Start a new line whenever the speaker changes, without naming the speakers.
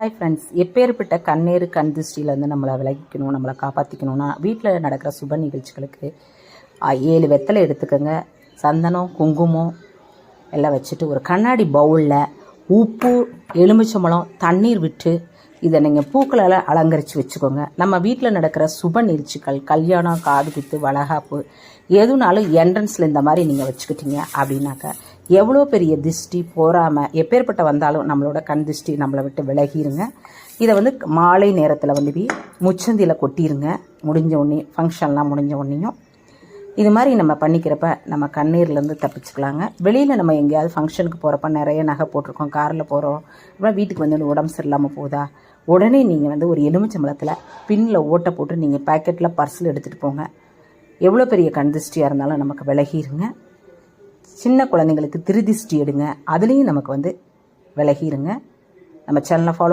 Hi friends, எப்பேற்பட்ட கண்ணேறு கண் திருஷ்டியிலேருந்து நம்மளை விலகிக்கணும், நம்மளை காப்பாற்றிக்கணும்னா வீட்டில் நடக்கிற சுப நிகழ்ச்சிகளுக்கு 7 வெத்தலை எடுத்துக்கோங்க. சந்தனம், குங்குமம் எல்லாம் வச்சுட்டு ஒரு கண்ணாடி பவுலில் உப்பு, எலுமிச்சம்பழம், தண்ணீர் விட்டு இதை நீங்கள் பூக்களால் அலங்கரித்து வச்சுக்கோங்க. நம்ம வீட்டில் நடக்கிற சுப நிகழ்ச்சிகள், கல்யாணம், காது குத்து, வளகாப்பு எதுனாலும் என்ட்ரன்ஸில் இந்த மாதிரி நீங்கள் வச்சுக்கிட்டீங்க அப்படின்னாக்கா எவ்வளோ பெரிய திருஷ்டி போகாமல் எப்பேற்பட்ட வந்தாலும் நம்மளோட கண் திருஷ்டி நம்மளை விட்டு விலகிருங்க. இதை மாலை நேரத்தில் முச்சந்தியில் கொட்டிடுங்க. முடிஞ்ச உடனே ஃபங்க்ஷன்லாம் முடிஞ்ச உடனேயும் இது மாதிரி நம்ம பண்ணிக்கிறப்ப நம்ம கண்ணீர்லேருந்து தப்பிச்சுக்கலாங்க. வெளியில் நம்ம எங்கேயாவது ஃபங்க்ஷனுக்கு போகிறப்ப நிறைய நகை போட்டிருக்கோம், காரில் போகிறோம், அப்புறம் வீட்டுக்கு உடம்பு சரியில்லாமல் போகுதா, உடனே நீங்கள் ஒரு எலுமிச்சம்பழத்தில் பின்னில் ஓட்டை போட்டு நீங்கள் பேக்கெட்டில் பர்ஸில் எடுத்துகிட்டு போங்க. எவ்வளோ பெரிய கண் திருஷ்டியாக இருந்தாலும் நமக்கு விலகிருங்க. சின்ன குழந்தைங்களுக்கு திருதிஷ்டி எடுங்க, அதுலேயும் நமக்கு விலகிருங்க. நம்ம சேனலை ஃபாலோ